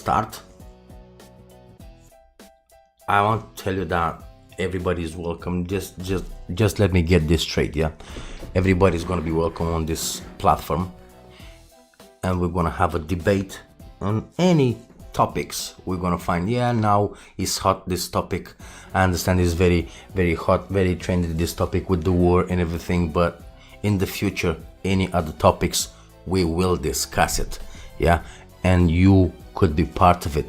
start, I want to tell you that everybody's welcome. Just let me get this straight. Yeah, everybody's gonna be welcome on this platform, and we're gonna have a debate on any topics we're gonna find. Yeah, now it's hot, this topic. I understand it's very hot, very trendy, this topic with the war and everything, but in the future, any other topics, we will discuss it. Yeah, and you could be part of it.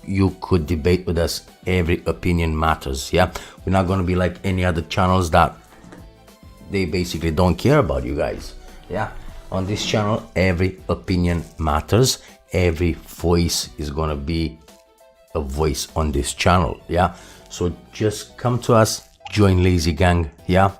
You could debate with us. Every opinion matters. Yeah, we're not gonna be like any other channels that they basically don't care about you guys. Yeah, on this channel, every opinion matters. Every voice is gonna be a voice on this channel. Yeah, so just come to us, join Lazy Gang. Yeah,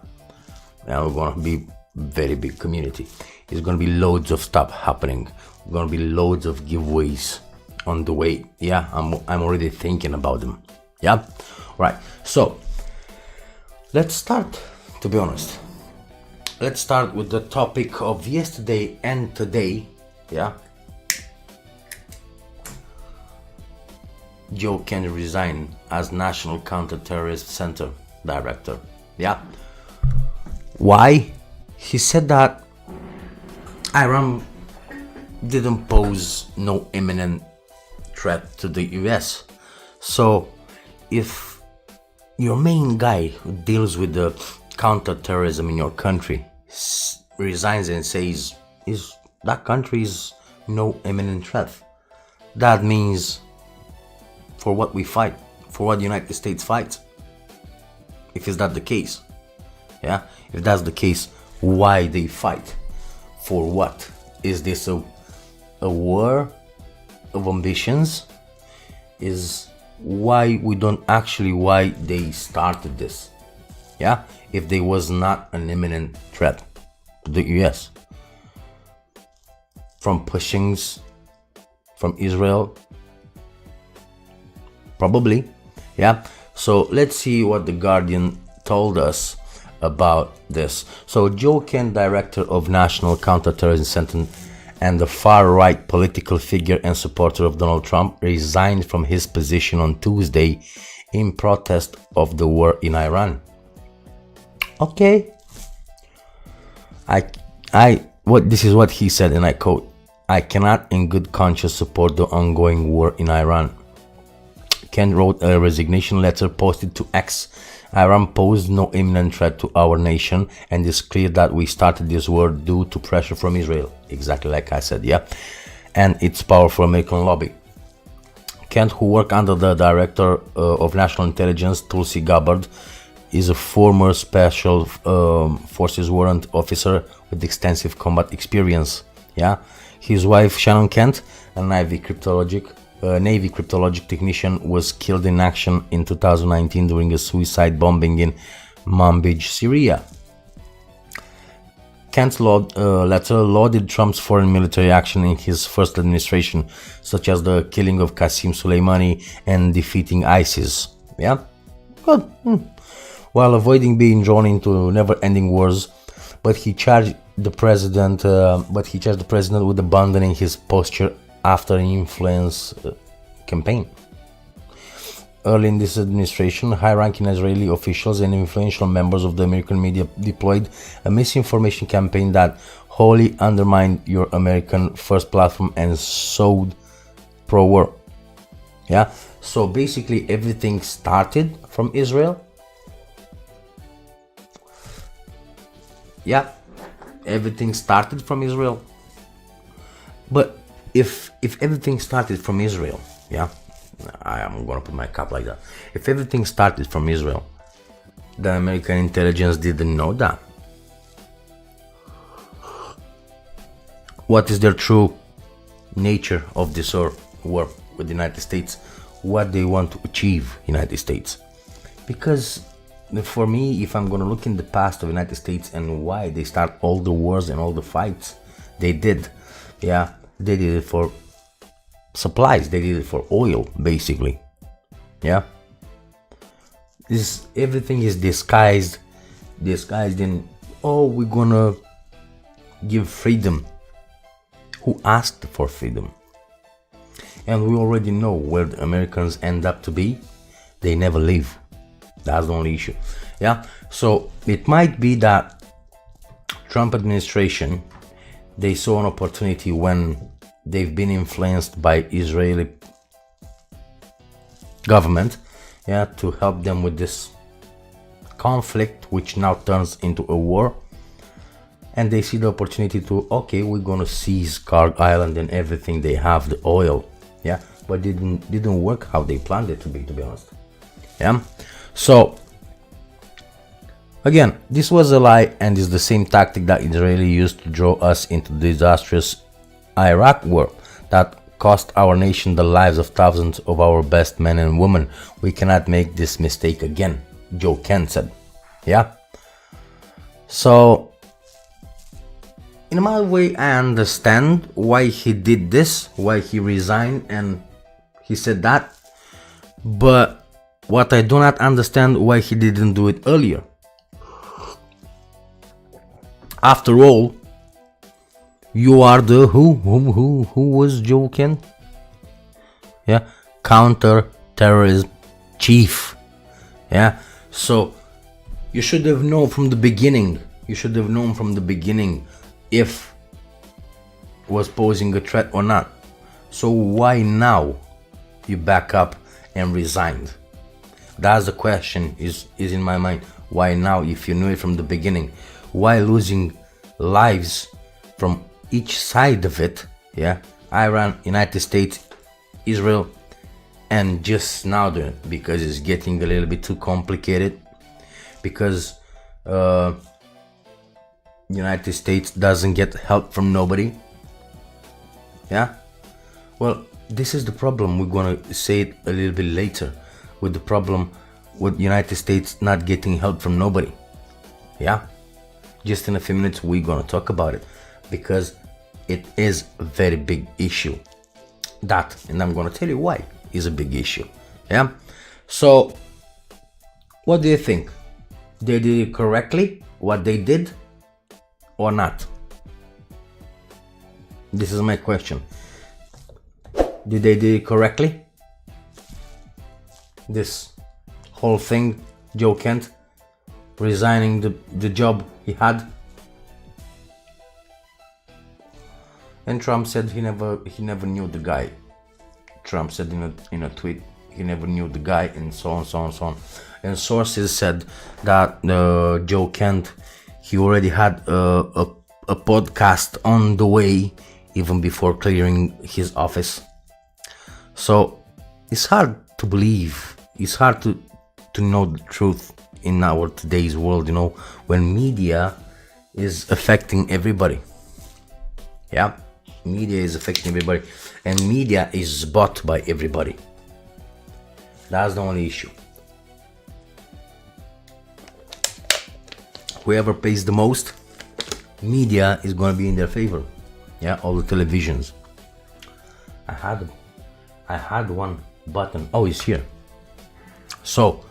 and we're gonna be very big community. There's gonna be loads of stuff happening. We're gonna be loads of giveaways on the way. Yeah, I'm already thinking about them. Yeah, right. So let's start. To be honest, let's start with the topic of yesterday and today. Yeah, JOE Kent Resignation as National Counter-Terrorist Center Director. Yeah, why? He said that Iran didn't pose no imminent threat to the US. So if your main guy who deals with the counter-terrorism in your country resigns and says that country is no imminent threat, that means for what we fight, for what the United States fights. If is that the case, yeah, if that's the case, why they fight? For what? Is this a war of ambitions? Is why we don't actually why they started this? Yeah, if there was not an imminent threat to the US from pushings from Israel, probably. Yeah, so let's see what the Guardian told us about this. So JOE Kent, Director of National Counterterrorism Center and the far-right political figure and supporter of Donald Trump, resigned from his position on Tuesday in protest of the war in Iran. Okay, this is what he said, and I quote, "I cannot in good conscience support the ongoing war in Iran." Kent wrote a resignation letter posted to X. "Iran posed no imminent threat to our nation, and it's clear that we started this war due to pressure from Israel." Exactly like I said, yeah. And its powerful American lobby. Kent, who worked under the Director of National Intelligence, Tulsi Gabbard, is a former Special Forces warrant officer with extensive combat experience. Yeah, his wife Shannon Kent, a Navy cryptologic technician, was killed in action in 2019 during a suicide bombing in Manbij, Syria. Kent's letter lauded Trump's foreign military action in his first administration, such as the killing of Qasem Soleimani and defeating ISIS. Yeah, good. While avoiding being drawn into never-ending wars, but he charged the president with abandoning his posture after an influence campaign. Early in this administration, high-ranking Israeli officials and influential members of the American media deployed a misinformation campaign that wholly undermined your American first platform and sowed pro-war. Yeah, so basically everything started from Israel. Yeah, everything started from Israel. But if everything started from Israel, yeah, I am gonna put my cap like that. If everything started from Israel, the American intelligence didn't know that. What is their true nature of this war with the United States? What they want to achieve, United States? Because for me, if I'm gonna look in the past of the United States and why they start all the wars and all the fights they did, yeah, they did it for supplies, they did it for oil, basically. Yeah, everything is disguised in, oh, we're gonna give freedom. Who asked for freedom? And we already know where the Americans end up to be. They never leave. That's the only issue. Yeah. So it might be that Trump administration, they saw an opportunity when they've been influenced by Israeli government, yeah, to help them with this conflict, which now turns into a war. And they see the opportunity to, okay, we're gonna seize Carg Island and everything they have, the oil, yeah. But didn't work how they planned it to be honest. Yeah. So again, this was a lie, and is the same tactic that Israel used to draw us into the disastrous Iraq war that cost our nation the lives of thousands of our best men and women. We cannot make this mistake again, Joe Kent said. Yeah. So in my way, I understand why he did this, why he resigned, and he said that. But what I do not understand, why he didn't do it earlier. After all, you are the who was Joe Kent? Yeah, counter-terrorism chief. Yeah, so you should have known from the beginning. You should have known from the beginning if was posing a threat or not. So why now you back up and resigned? That's the question is in my mind. Why now if you knew it from the beginning? Why losing lives from each side of it? Yeah, Iran, United States, Israel, and just now doing it because it's getting a little bit too complicated, because United States doesn't get help from nobody. Yeah, well, this is the problem. We're gonna say it a little bit later, with the problem with United States not getting help from nobody. Yeah, just in a few minutes we're gonna talk about it, because it is a very big issue. That, and I'm gonna tell you why is a big issue. Yeah, so what do you think? They did it correctly, what they did, or not? This is my question. Did they do it correctly? This whole thing, Joe Kent resigning the job he had, and Trump said he never knew the guy. Trump said in a tweet he never knew the guy, and so on. And sources said that Joe Kent, he already had a podcast on the way even before clearing his office. So it's hard to believe. It's hard to know the truth in our today's world, you know, when media is affecting everybody. Yeah, media is affecting everybody, and media is bought by everybody. That's the only issue. Whoever pays the most, media is going to be in their favor. Yeah, all the televisions. I had one button. Oh, it's here. So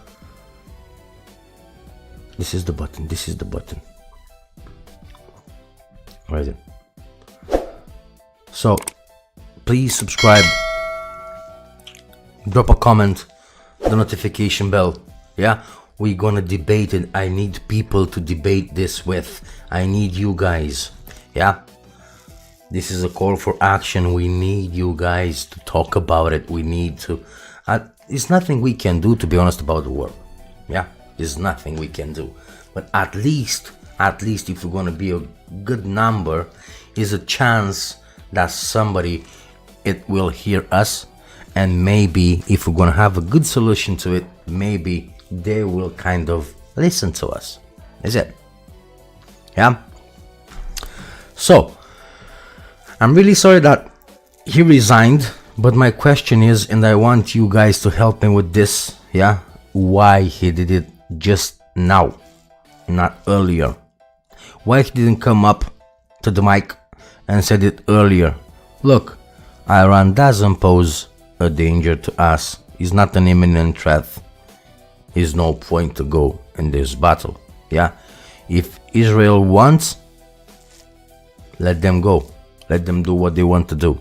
this is the button. Where is it? So please subscribe, drop a comment, the notification bell. Yeah, we're gonna debate it. I need people to debate this with. I need you guys. Yeah, this is a call for action. We need you guys to talk about it. We need to it's nothing we can do, to be honest, about the war. Yeah, there's nothing we can do, but at least if we're gonna be a good number, is a chance that somebody it will hear us, and maybe if we're gonna have a good solution to it, maybe they will kind of listen to us. Is it? Yeah. So I'm really sorry that he resigned, but my question is, and I want you guys to help me with this, yeah, why he did it just now, not earlier? Why he didn't come up to the mic and said it earlier? Look, Iran doesn't pose a danger to us. It's not an imminent threat. There's no point to go in this battle. Yeah, if Israel wants, let them go. Let them do what they want to do.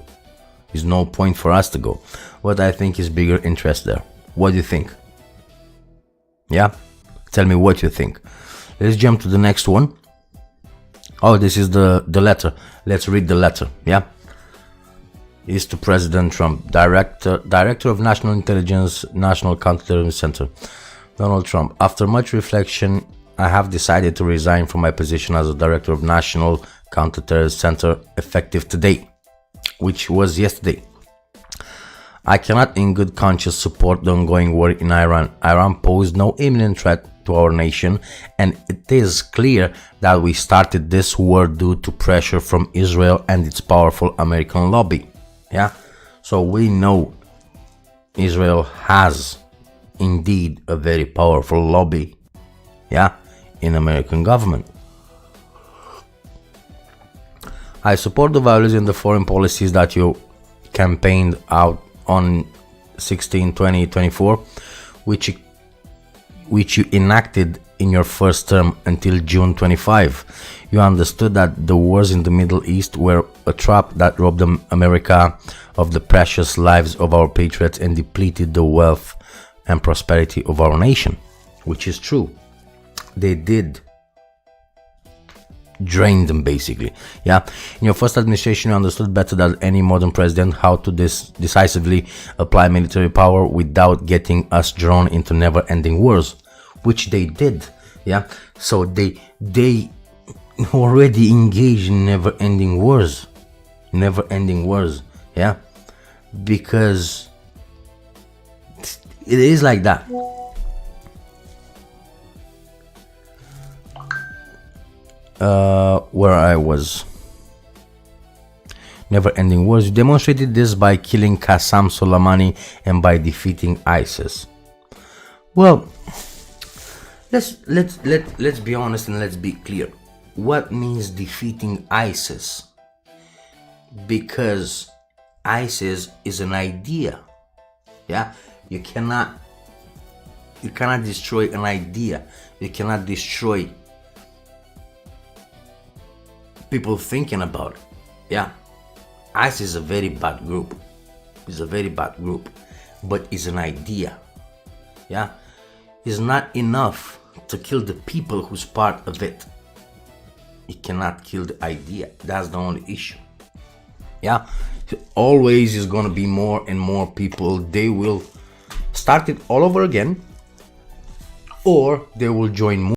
There's no point for us to go. What I think is bigger interest there. What do you think? Yeah, tell me what you think. Let's jump to the next one. Oh, this is the letter. Let's read the letter. Yeah, it's to President Trump. Director of National Intelligence, National Counterterrorism Center, Donald Trump. After much reflection, I have decided to resign from my position as a Director of National Counterterrorism Center effective today, which was yesterday. I cannot in good conscience support the ongoing war in Iran. Iran posed no imminent threat to our nation, and it is clear that we started this war due to pressure from Israel and its powerful American lobby. Yeah, so we know Israel has indeed a very powerful lobby, yeah, in American government. I support the values and the foreign policies that you campaigned out on 16/20/24, which you enacted in your first term until June 25. You understood that the wars in the Middle East were a trap that robbed America of the precious lives of our patriots and depleted the wealth and prosperity of our nation, which is true. They did drain them, basically. Yeah, in your first administration, you understood better than any modern president how to decisively apply military power without getting us drawn into never-ending wars, which they did. Yeah, so they already engaged in never-ending wars, yeah, because it is like that. Where I was. Never-ending wars. You demonstrated this by killing Qasem Soleimani and by defeating ISIS. Well, let's be honest and let's be clear. What means defeating ISIS? Because ISIS is an idea. Yeah, you cannot destroy an idea. You cannot destroy people thinking about it. Yeah, ISIS is a very bad group. It's a very bad group, but it's an idea. Yeah, it's not enough to kill the people who's part of it. You cannot kill the idea. That's the only issue. Yeah, always is gonna be more and more people. They will start it all over again, or they will join more.